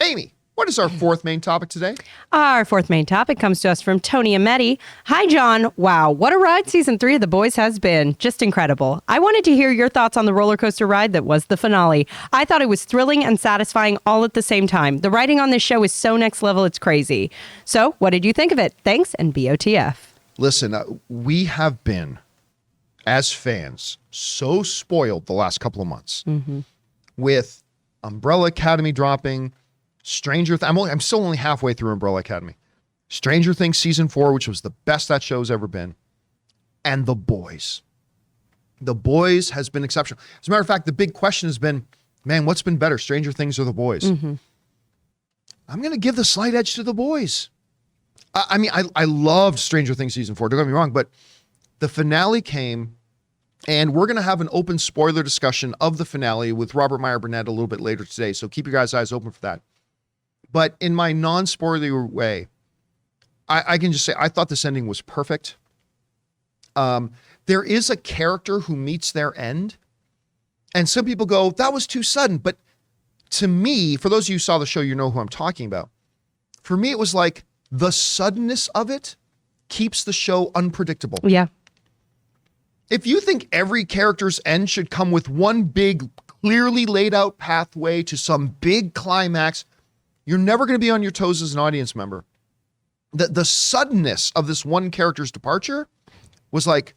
Amy, what is our fourth main topic today? Our fourth main topic comes to us from Tony Ametti. Hi, John. Wow, what a ride season 3 of The Boys has been. Just incredible. I wanted to hear your thoughts on the roller coaster ride that was the finale. I thought it was thrilling and satisfying all at the same time. The writing on this show is so next level, it's crazy. So, what did you think of it? Thanks, and BOTF. Listen, we have been, as fans, so spoiled the last couple of months with Umbrella Academy dropping, I'm still only halfway through Umbrella Academy. Stranger Things season 4, which was the best that show's ever been, and The Boys. The Boys has been exceptional. As a matter of fact, the big question has been, man, what's been better, Stranger Things or The Boys? I'm going to give the slight edge to The Boys. I loved Stranger Things season 4, don't get me wrong, but the finale came, and we're going to have an open spoiler discussion of the finale with Robert Meyer Burnett a little bit later today, so keep your guys' eyes open for that. But in my non-spoiler way, I can just say I thought this ending was perfect. There is a character who meets their end, and some people go, that was too sudden. But to me, for those of you who saw the show, you know who I'm talking about. For me, it was like the suddenness of it keeps the show unpredictable. Yeah. If you think every character's end should come with one big, clearly laid out pathway to some big climax, you're never going to be on your toes as an audience member. The suddenness of this one character's departure was like,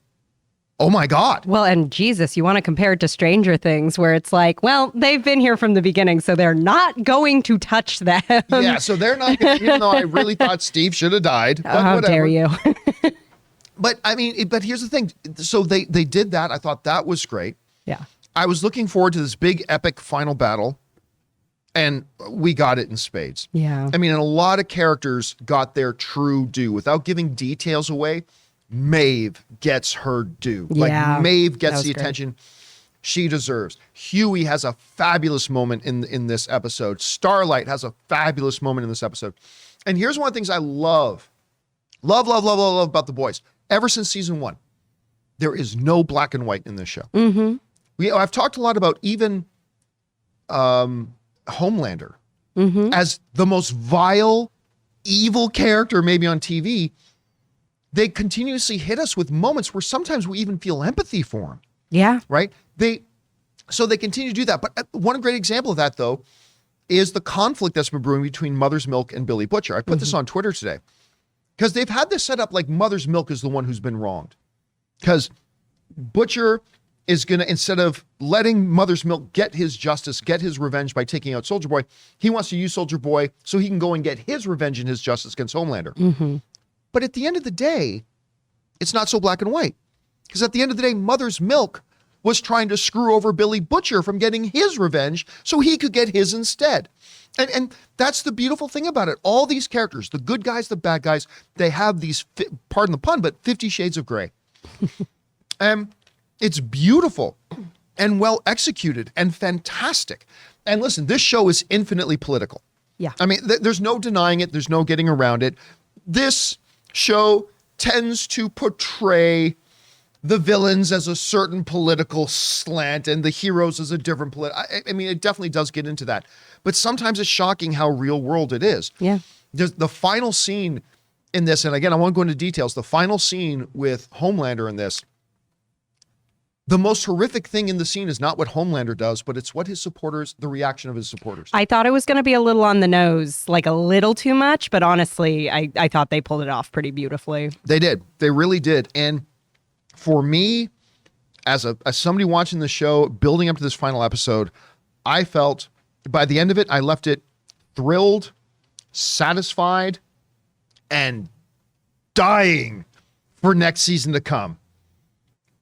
oh my God. Well, and Jesus, you want to compare it to Stranger Things, where it's like, well, they've been here from the beginning, so they're not going to touch them. Yeah, so they're not going to, even though I really thought Steve should have died. But how whatever. dare you? But I mean, but here's the thing. So they did that. I thought that was great. Yeah. I was looking forward to this big epic final battle, and we got it in spades. Yeah. I mean, and a lot of characters got their true due. Without giving details away, Maeve gets her due. Yeah, like Maeve gets the great. attention she deserves. Huey has a fabulous moment in this episode. Starlight has a fabulous moment in this episode. And here's one of the things I love about The Boys. Ever since season 1, there is no black and white in this show. I've talked a lot about even Homelander as the most vile, evil character maybe on TV. They continuously hit us with moments where sometimes we even feel empathy for him. Yeah. Right? So they continue to do that. But one great example of that, though, is the conflict that's been brewing between Mother's Milk and Billy Butcher. I put this on Twitter today. Because they've had this set up like Mother's Milk is the one who's been wronged. Because Butcher is going to, instead of letting Mother's Milk get his justice, get his revenge by taking out Soldier Boy, he wants to use Soldier Boy so he can go and get his revenge and his justice against Homelander. But at the end of the day, it's not so black and white. Because at the end of the day, Mother's Milk was trying to screw over Billy Butcher from getting his revenge so he could get his instead. And that's the beautiful thing about it. All these characters, the good guys, the bad guys, they have these, pardon the pun, but 50 Shades of Grey. It's beautiful and well executed and fantastic. And listen, this show is infinitely political. Yeah. I mean, there's no denying it. There's no getting around it. This show tends to portray the villains as a certain political slant and the heroes as a different I mean, it definitely does get into that. But sometimes it's shocking how real world it is. Yeah. There's the final scene in this, and again, I won't go into details, the final scene with Homelander in this, the most horrific thing in the scene is not what Homelander does, but it's what his supporters, the reaction of his supporters. I thought it was going to be a little on the nose, like a little too much, but honestly, I thought they pulled it off pretty beautifully. They did. They really did. And for me, as somebody watching the show, building up to this final episode, I felt by the end of it, I left it thrilled, satisfied, and dying for next season to come.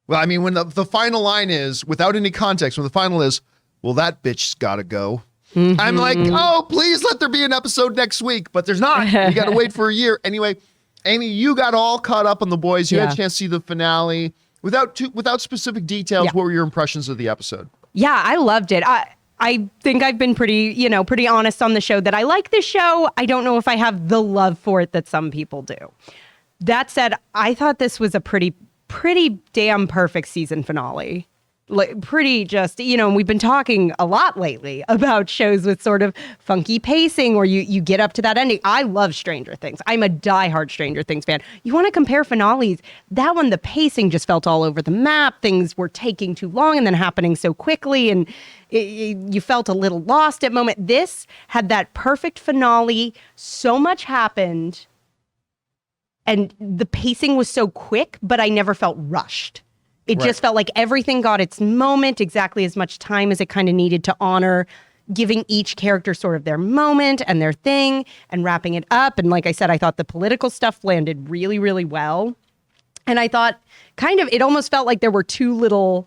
Well, I mean, when the final line is, without any context, when the final is, well, that bitch's got to go. I'm like, oh, please let there be an episode next week, but there's not. You got to wait for a year. Anyway, Amy, you got all caught up on The Boys. You had a chance to see the finale. Without specific details, what were your impressions of the episode? Yeah, I loved it. I think I've been pretty honest on the show that I like this show. I don't know if I have the love for it that some people do. That said, I thought this was a pretty damn perfect season finale. like pretty just, and we've been talking a lot lately about shows with sort of funky pacing where you get up to that ending. I love Stranger Things. I'm a diehard Stranger Things fan. You want to compare finales? That one, the pacing just felt all over the map. Things were taking too long and then happening so quickly, and you felt a little lost at moment. This had that perfect finale. So much happened, and the pacing was so quick, but I never felt rushed. It just felt like everything got its moment, exactly as much time as it kind of needed to honor, giving each character sort of their moment and their thing and wrapping it up. And like I said, I thought the political stuff landed really, really well. And I thought it almost felt like there were too little,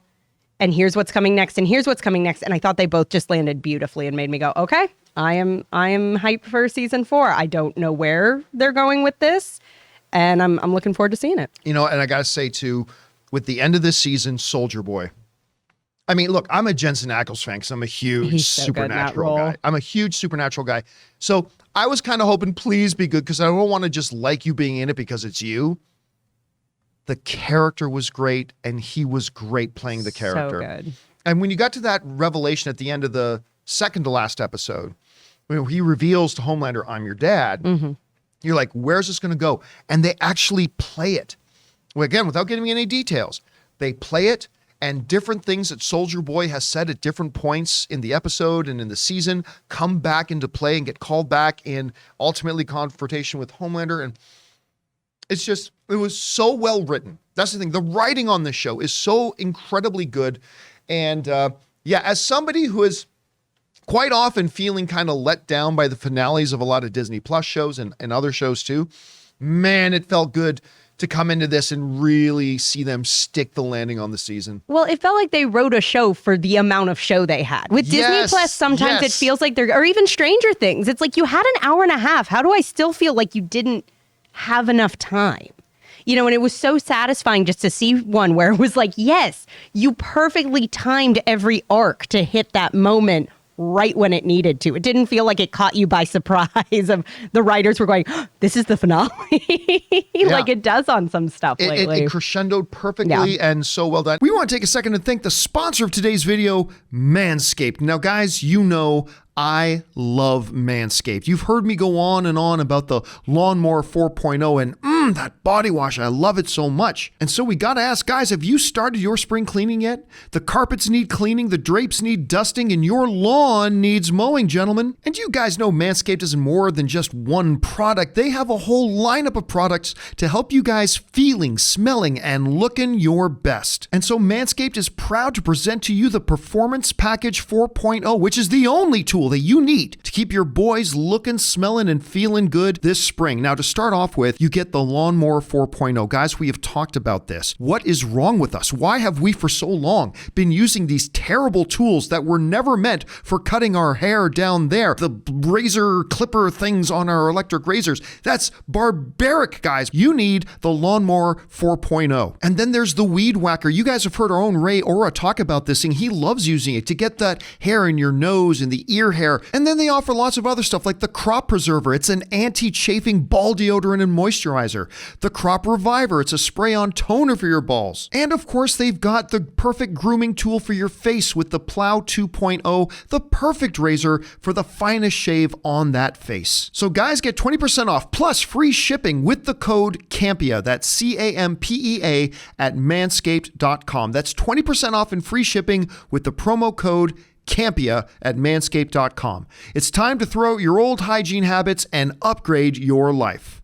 and here's what's coming next, and here's what's coming next. And I thought they both just landed beautifully and made me go, okay, I am hyped for season 4. I don't know where they're going with this, and I'm looking forward to seeing it. And I got to say too, with the end of this season, Soldier Boy. I mean, look, I'm a Jensen Ackles fan because I'm a huge Supernatural guy. I'm a huge Supernatural guy. So I was kind of hoping, please be good, because I don't want to just like you being in it because it's you. The character was great, and he was great playing the character. So good. And when you got to that revelation at the end of the second to last episode, when he reveals to Homelander, I'm your dad, you're like, where's this going to go? And they actually play it. Well, again, without giving any details, they play it, and different things that Soldier Boy has said at different points in the episode and in the season come back into play and get called back in ultimately confrontation with Homelander. And it was so well written. That's the thing. The writing on this show is so incredibly good. And as somebody who is quite often feeling kind of let down by the finales of a lot of Disney Plus shows and other shows too, man, it felt good to come into this and really see them stick the landing on the season. Well, it felt like they wrote a show for the amount of show they had. With Disney Plus, sometimes it feels like or even Stranger Things, it's like you had an hour and a half. How do I still feel like you didn't have enough time? And it was so satisfying just to see one where it was like, yes, you perfectly timed every arc to hit that moment right when it needed to. It didn't feel like it caught you by surprise of the writers were going, oh, this is the finale. Like it does on some stuff lately. It crescendoed perfectly and so well done. We want to take a second to thank the sponsor of today's video, Manscaped. Now, guys, I love Manscaped. You've heard me go on and on about the Lawnmower 4.0 and that body wash. I love it so much. And so we got to ask, guys, have you started your spring cleaning yet? The carpets need cleaning, the drapes need dusting, and your lawn needs mowing, gentlemen. And you guys know Manscaped is more than just one product. They have a whole lineup of products to help you guys feeling, smelling, and looking your best. And so Manscaped is proud to present to you the Performance Package 4.0, which is the only tool that you need to keep your boys looking, smelling, and feeling good this spring. Now, to start off with, you get the Lawnmower 4.0. Guys, we have talked about this. What is wrong with us? Why have we for so long been using these terrible tools that were never meant for cutting our hair down there? The razor clipper things on our electric razors. That's barbaric, guys. You need the Lawnmower 4.0. And then there's the Weed Whacker. You guys have heard our own Ray Ora talk about this thing. He loves using it to get that hair in your nose and the ear hair. And then they offer lots of other stuff like the Crop Preserver. It's an anti-chafing ball deodorant and moisturizer. The Crop Reviver. It's a spray-on toner for your balls. And of course, they've got the perfect grooming tool for your face with the Plow 2.0, the perfect razor for the finest shave on that face. So guys, get 20% off plus free shipping with the code CAMPEA. That's CAMPEA at manscaped.com. That's 20% off and free shipping with the promo code Campea at manscaped.com. It's time to throw out your old hygiene habits and upgrade your life.